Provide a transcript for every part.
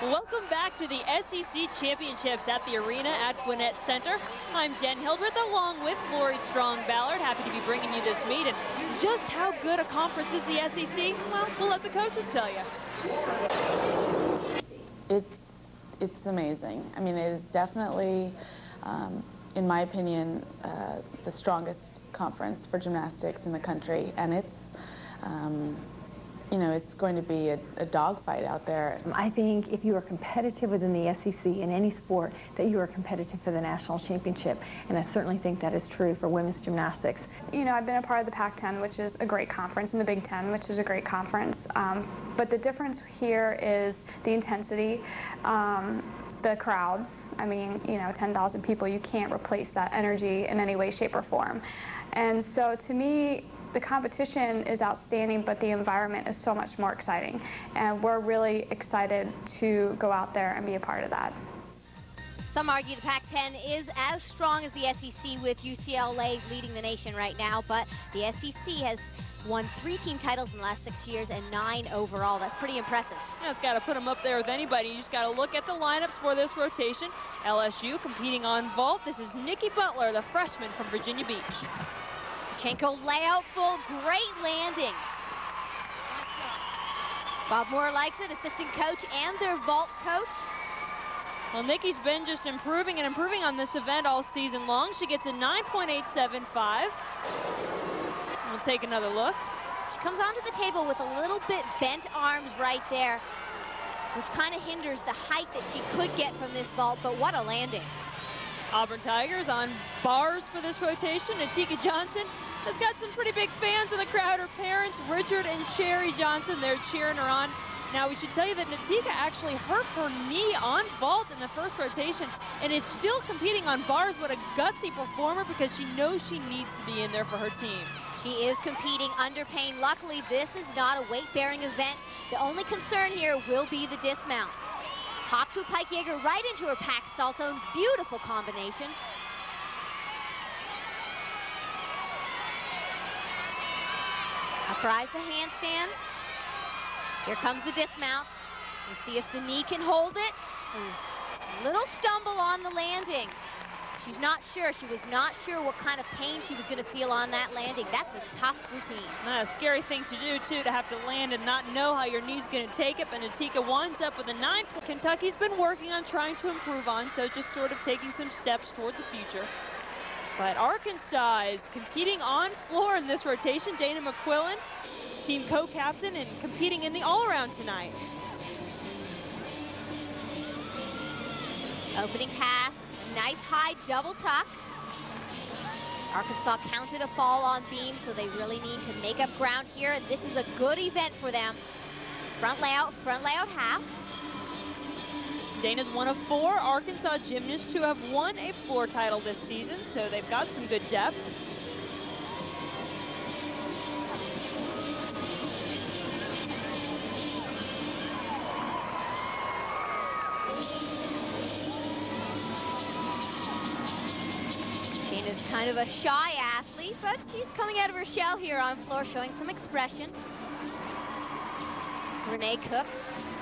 Welcome back to the SEC Championships at the arena at Gwinnett Center. I'm Jen Hildreth along with Lori Strong-Ballard. Happy to be bringing you this meet. And just how good a conference is the SEC? Well, we'll let the coaches tell you. It's amazing. I mean, it is definitely, in my opinion, the strongest conference for gymnastics in the country. And it's, you know, it's going to be a dogfight out there. I think if you are competitive within the SEC in any sport, that you are competitive for the national championship. And I certainly think that is true for women's gymnastics. You know, I've been a part of the Pac-10, which is a great conference, and the Big Ten, which is a great conference. But the difference here is the intensity, the crowd. I mean, you know, 10,000 people, you can't replace that energy in any way, shape, or form. And so to me, the competition is outstanding, but the environment is so much more exciting. And we're really excited to go out there and be a part of that. Some argue the Pac-10 is as strong as the SEC, with UCLA leading the nation right now, but the SEC has won 3 team titles in the last 6 years and 9 overall. That's pretty impressive. Yeah, it's got to put them up there with anybody. You just got to look at the lineups for this rotation. LSU competing on vault. This is Nicki Butler, the freshman from Virginia Beach. Chenko layout full, great landing. Bob Moore likes it, assistant coach and their vault coach. Well, Nicki's been just improving and improving on this event all season long. She gets a 9.875. We'll take another look. She comes onto the table with a little bit bent arms right there, which kind of hinders the height that she could get from this vault, but what a landing. Auburn Tigers on bars for this rotation. Natica Johnson has got some pretty big fans in the crowd. Her parents, Richard and Cherry Johnson, they're cheering her on. Now, we should tell you that Natica actually hurt her knee on vault in the first rotation and is still competing on bars. What a gutsy performer, because she knows she needs to be in there for her team. She is competing under pain. Luckily, this is not a weight-bearing event. The only concern here will be the dismount. Hop to a Pike Jaeger right into her pack salto. Beautiful combination. Uprise to handstand. Here comes the dismount. We'll see if the knee can hold it. A little stumble on the landing. She's not sure. She was not sure what kind of pain she was going to feel on that landing. That's a tough routine. A scary thing to do, too, to have to land and not know how your knee's going to take it. But Natica winds up with a 9. Kentucky's been working on trying to improve on, so just sort of taking some steps toward the future. But Arkansas is competing on floor in this rotation. Dana McQuillin, team co-captain, and competing in the all-around tonight. Opening pass. Nice high double tuck. Arkansas counted a fall on beam, so they really need to make up ground here. This is a good event for them. Front layout half. Dana's one of 4 Arkansas gymnasts who have won a floor title this season, so they've got some good depth. Dana's kind of a shy athlete, but she's coming out of her shell here on floor, showing some expression. Renee Cook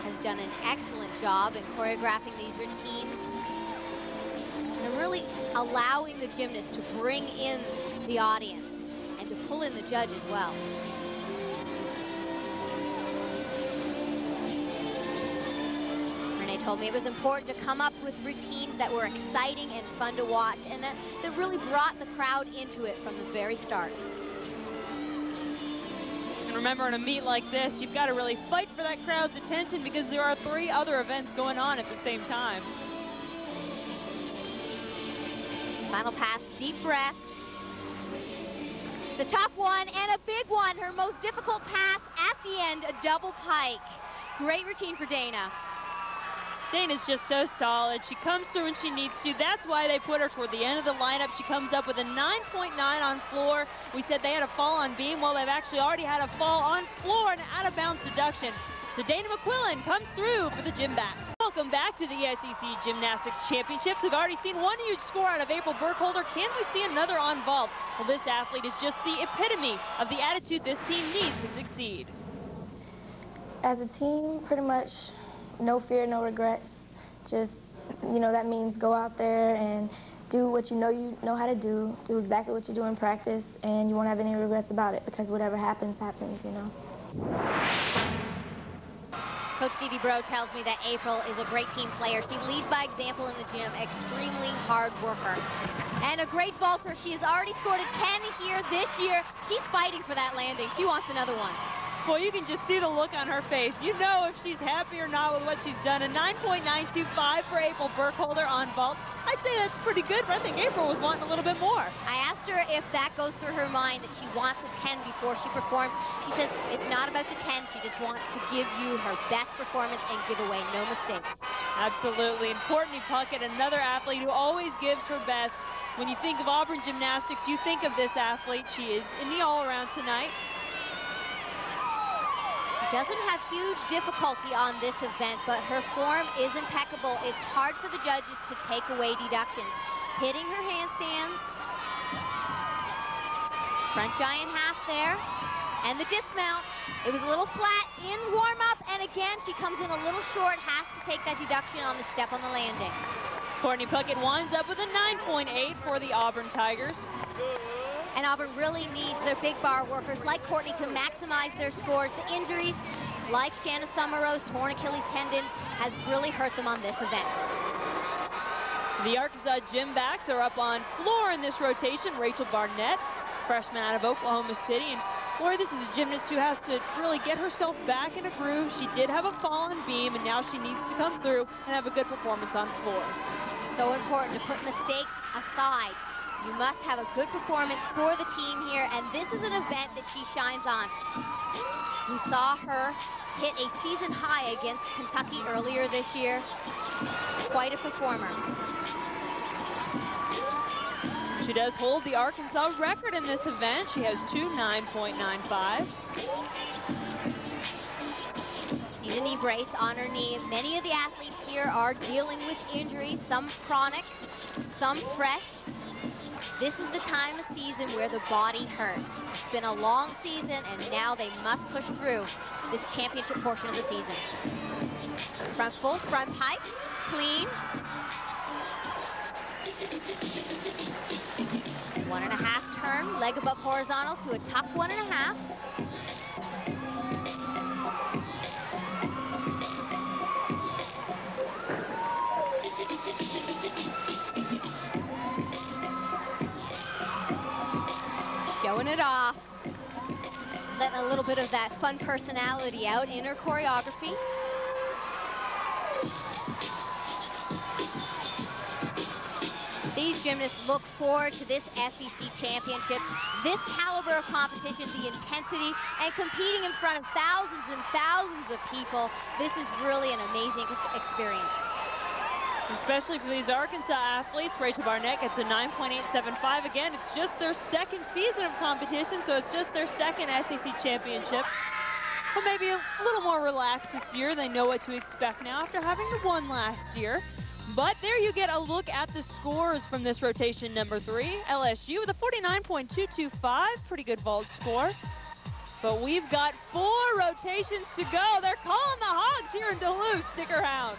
has done an excellent job in choreographing these routines and really allowing the gymnasts to bring in the audience and to pull in the judge as well. Renee told me it was important to come up with routines that were exciting and fun to watch, and that really brought the crowd into it from the very start. And remember, in a meet like this, you've got to really fight for that crowd's attention, because there are 3 other events going on at the same time. Final pass, deep breath. The top one and a big one. Her most difficult pass at the end, a double pike. Great routine for Dana. Dana's just so solid. She comes through when she needs to. That's why they put her toward the end of the lineup. She comes up with a 9.9 on floor. We said they had a fall on beam. Well, they've actually already had a fall on floor and out-of-bounds deduction. So Dana McQuillin comes through for the gym back. Welcome back to the SEC Gymnastics Championships. We've already seen one huge score out of April Burkholder. Can we see another on vault? Well, this athlete is just the epitome of the attitude this team needs to succeed. As a team, pretty much no fear, no regrets. Just, you know, that means go out there and do what you know how to do exactly what you do in practice, and you won't have any regrets about it, because whatever happens, happens, you know. Coach Dee Bro tells me that April is a great team player. She leads by example in the gym, extremely hard worker. And a great vaulter. She has already scored a 10 here this year. She's fighting for that landing. She wants another one. Well, you can just see the look on her face. You know if she's happy or not with what she's done. A 9.925 for April Burkholder on vault. I'd say that's pretty good, but I think April was wanting a little bit more. I asked her if that goes through her mind, that she wants a 10 before she performs. She says it's not about the 10. She just wants to give you her best performance and give away no mistakes. Absolutely. And Courtney Puckett, another athlete who always gives her best. When you think of Auburn gymnastics, you think of this athlete. She is in the all-around tonight. She doesn't have huge difficulty on this event, but her form is impeccable. It's hard for the judges to take away deductions. Hitting her handstands. Front giant half there. And the dismount. It was a little flat in warm-up, and again, she comes in a little short, has to take that deduction on the step on the landing. Courtney Puckett winds up with a 9.8 for the Auburn Tigers. And Auburn really needs their big bar workers like Courtney to maximize their scores. The injuries, like Shanna Summerose, torn Achilles tendon, has really hurt them on this event. The Arkansas gym backs are up on floor in this rotation. Rachel Barnett, freshman out of Oklahoma City. And boy, this is a gymnast who has to really get herself back in a groove. She did have a fall on beam, and now she needs to come through and have a good performance on floor. So important to put mistakes aside. You must have a good performance for the team here, and this is an event that she shines on. We saw her hit a season high against Kentucky earlier this year. Quite a performer. She does hold the Arkansas record in this event. She has two 9.95s. Sees a knee brace on her knee. Many of the athletes here are dealing with injuries, some chronic, some fresh. This is the time of season where the body hurts. It's been a long season, and now they must push through this championship portion of the season. Front full, front pike, clean. 1.5 turn, leg above horizontal to a tuck 1.5. Showing it off. Letting a little bit of that fun personality out in her choreography. These gymnasts look forward to this SEC Championships. This caliber of competition, the intensity, and competing in front of thousands and thousands of people. This is really an amazing experience. Especially for these Arkansas athletes. Rachel Barnett gets a 9.875. Again, it's just their second season of competition, so it's just their second SEC championship. But maybe a little more relaxed this year. They know what to expect now after having won last year. But there you get a look at the scores from this rotation number 3. LSU with a 49.225. Pretty good vault score. But we've got 4 rotations to go. They're calling the Hogs here in Duluth. Stick around.